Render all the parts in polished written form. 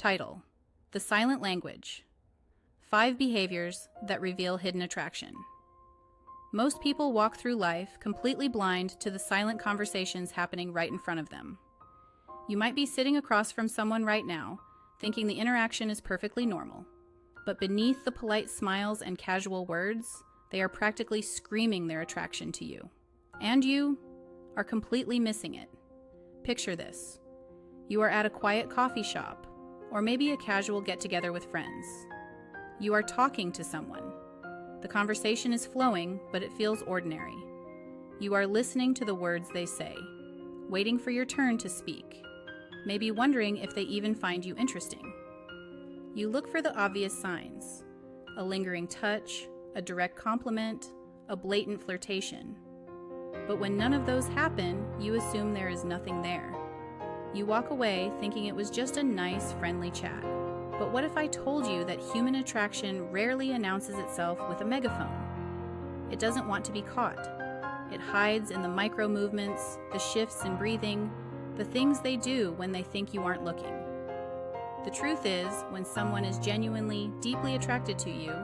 Title: The Silent Language. 5 Behaviors that Reveal Hidden Attraction. Most people walk through life completely blind to the silent conversations happening right in front of them. You might be sitting across from someone right now, thinking the interaction is perfectly normal. But beneath the polite smiles and casual words, they are practically screaming their attraction to you. And you are completely missing it. Picture this. You are at a quiet coffee shop, or maybe a casual get-together with friends. You are talking to someone. The conversation is flowing, but it feels ordinary. You are listening to the words they say, waiting for your turn to speak, maybe wondering if they even find you interesting. You look for the obvious signs: a lingering touch, a direct compliment, a blatant flirtation. But when none of those happen, you assume there is nothing there. You walk away thinking it was just a nice, friendly chat. But what if I told you that human attraction rarely announces itself with a megaphone? It doesn't want to be caught. It hides in the micro movements, the shifts in breathing, the things they do when they think you aren't looking. The truth is, when someone is genuinely, deeply attracted to you,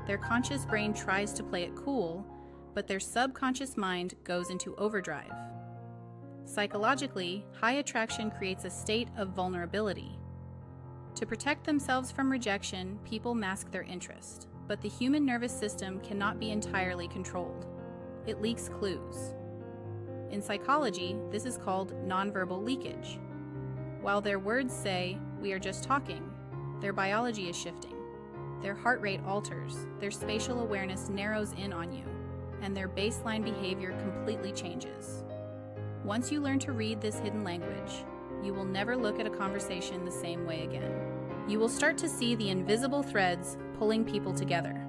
their conscious brain tries to play it cool, but their subconscious mind goes into overdrive. Psychologically, high attraction creates a state of vulnerability. To protect themselves from rejection, people mask their interest, but the human nervous system cannot be entirely controlled. It leaks clues. In psychology, this is called nonverbal leakage. While their words say, "We are just talking," their biology is shifting. Their heart rate alters, their spatial awareness narrows in on you, and their baseline behavior completely changes. Once you learn to read this hidden language, you will never look at a conversation the same way again. You will start to see the invisible threads pulling people together.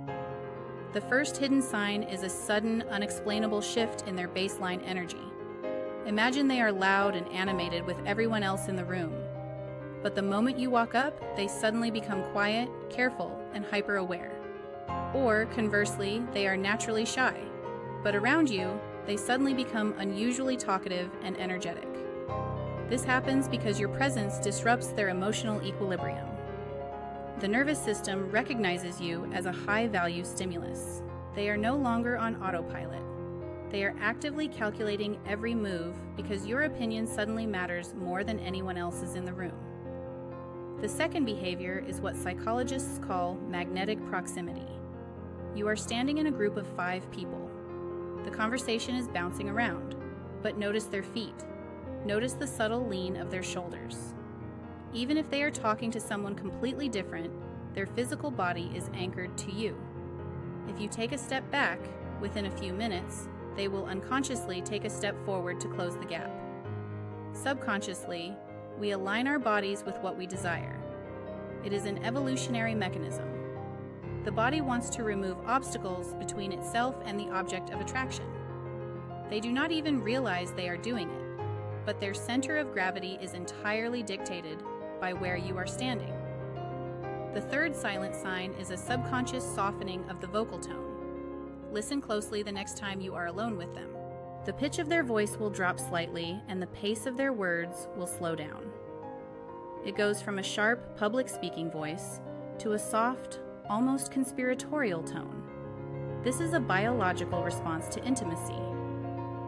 The first hidden sign is a sudden, unexplainable shift in their baseline energy. Imagine they are loud and animated with everyone else in the room. But the moment you walk up, they suddenly become quiet, careful, and hyper-aware. Or, conversely, they are naturally shy. But around you, they suddenly become unusually talkative and energetic. This happens because your presence disrupts their emotional equilibrium. The nervous system recognizes you as a high-value stimulus. They are no longer on autopilot. They are actively calculating every move because your opinion suddenly matters more than anyone else's in the room. The second behavior is what psychologists call magnetic proximity. You are standing in a group of 5 people. The conversation is bouncing around, but notice their feet. Notice the subtle lean of their shoulders. Even if they are talking to someone completely different, their physical body is anchored to you. If you take a step back, within a few minutes, they will unconsciously take a step forward to close the gap. Subconsciously, we align our bodies with what we desire. It is an evolutionary mechanism. The body wants to remove obstacles between itself and the object of attraction. They do not even realize they are doing it, but their center of gravity is entirely dictated by where you are standing. The third silent sign is a subconscious softening of the vocal tone. Listen closely the next time you are alone with them. The pitch of their voice will drop slightly, and the pace of their words will slow down. It goes from a sharp, public speaking voice to a soft, almost conspiratorial tone. This is a biological response to intimacy.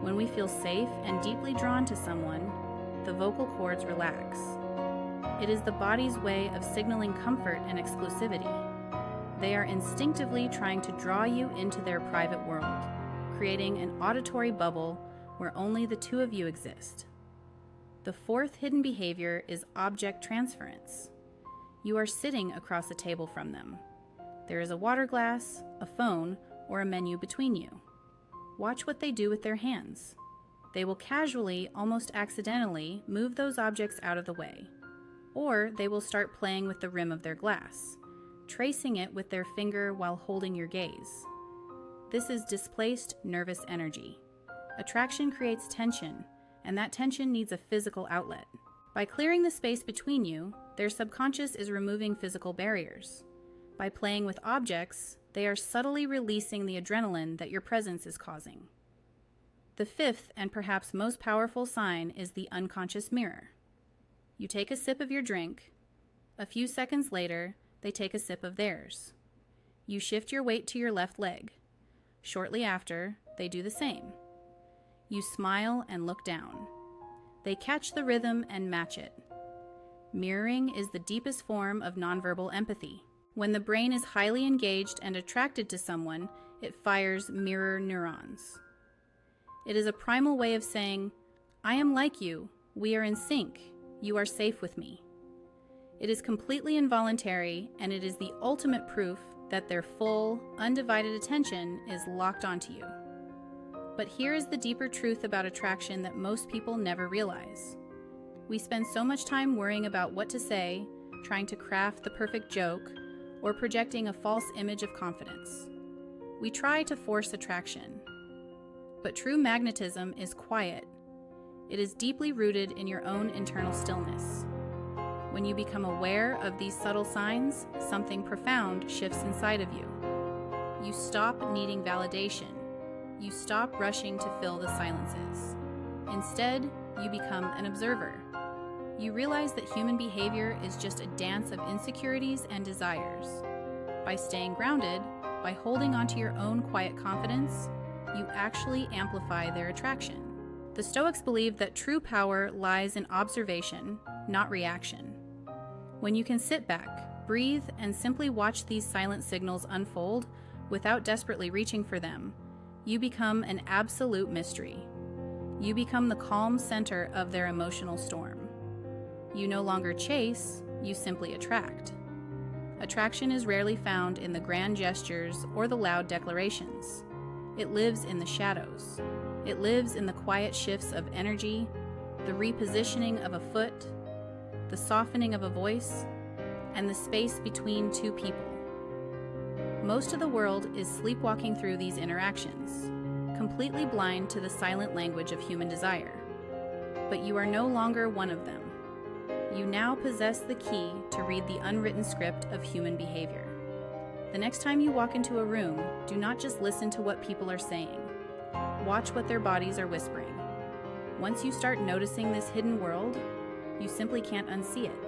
When we feel safe and deeply drawn to someone, the vocal cords relax. It is the body's way of signaling comfort and exclusivity. They are instinctively trying to draw you into their private world, creating an auditory bubble where only the 2 of you exist. The fourth hidden behavior is object transference. You are sitting across a table from them. There is a water glass, a phone, or a menu between you. Watch what they do with their hands. They will casually, almost accidentally, move those objects out of the way. Or they will start playing with the rim of their glass, tracing it with their finger while holding your gaze. This is displaced nervous energy. Attraction creates tension, and that tension needs a physical outlet. By clearing the space between you, their subconscious is removing physical barriers. By playing with objects, they are subtly releasing the adrenaline that your presence is causing. The fifth and perhaps most powerful sign is the unconscious mirror. You take a sip of your drink, A few seconds later, they take a sip of theirs. You shift your weight to your left leg. Shortly after, they do the same. You smile and look down. They catch the rhythm and match it. Mirroring is the deepest form of nonverbal empathy. When the brain is highly engaged and attracted to someone, it fires mirror neurons. It is a primal way of saying, "I am like you, we are in sync, you are safe with me." It is completely involuntary, and it is the ultimate proof that their full, undivided attention is locked onto you. But here is the deeper truth about attraction that most people never realize. We spend so much time worrying about what to say, trying to craft the perfect joke, or projecting a false image of confidence. We try to force attraction. But true magnetism is quiet. It is deeply rooted in your own internal stillness. When you become aware of these subtle signs, something profound shifts inside of you. You stop needing validation. You stop rushing to fill the silences. Instead, you become an observer. You realize that human behavior is just a dance of insecurities and desires. By staying grounded, by holding onto your own quiet confidence, you actually amplify their attraction. The Stoics believed that true power lies in observation, not reaction. When you can sit back, breathe, and simply watch these silent signals unfold without desperately reaching for them, you become an absolute mystery. You become the calm center of their emotional storm. You no longer chase, you simply attract. Attraction is rarely found in the grand gestures or the loud declarations. It lives in the shadows. It lives in the quiet shifts of energy, the repositioning of a foot, the softening of a voice, and the space between two people. Most of the world is sleepwalking through these interactions, completely blind to the silent language of human desire. But you are no longer one of them. You now possess the key to read the unwritten script of human behavior. The next time you walk into a room, do not just listen to what people are saying. Watch what their bodies are whispering. Once you start noticing this hidden world, you simply can't unsee it.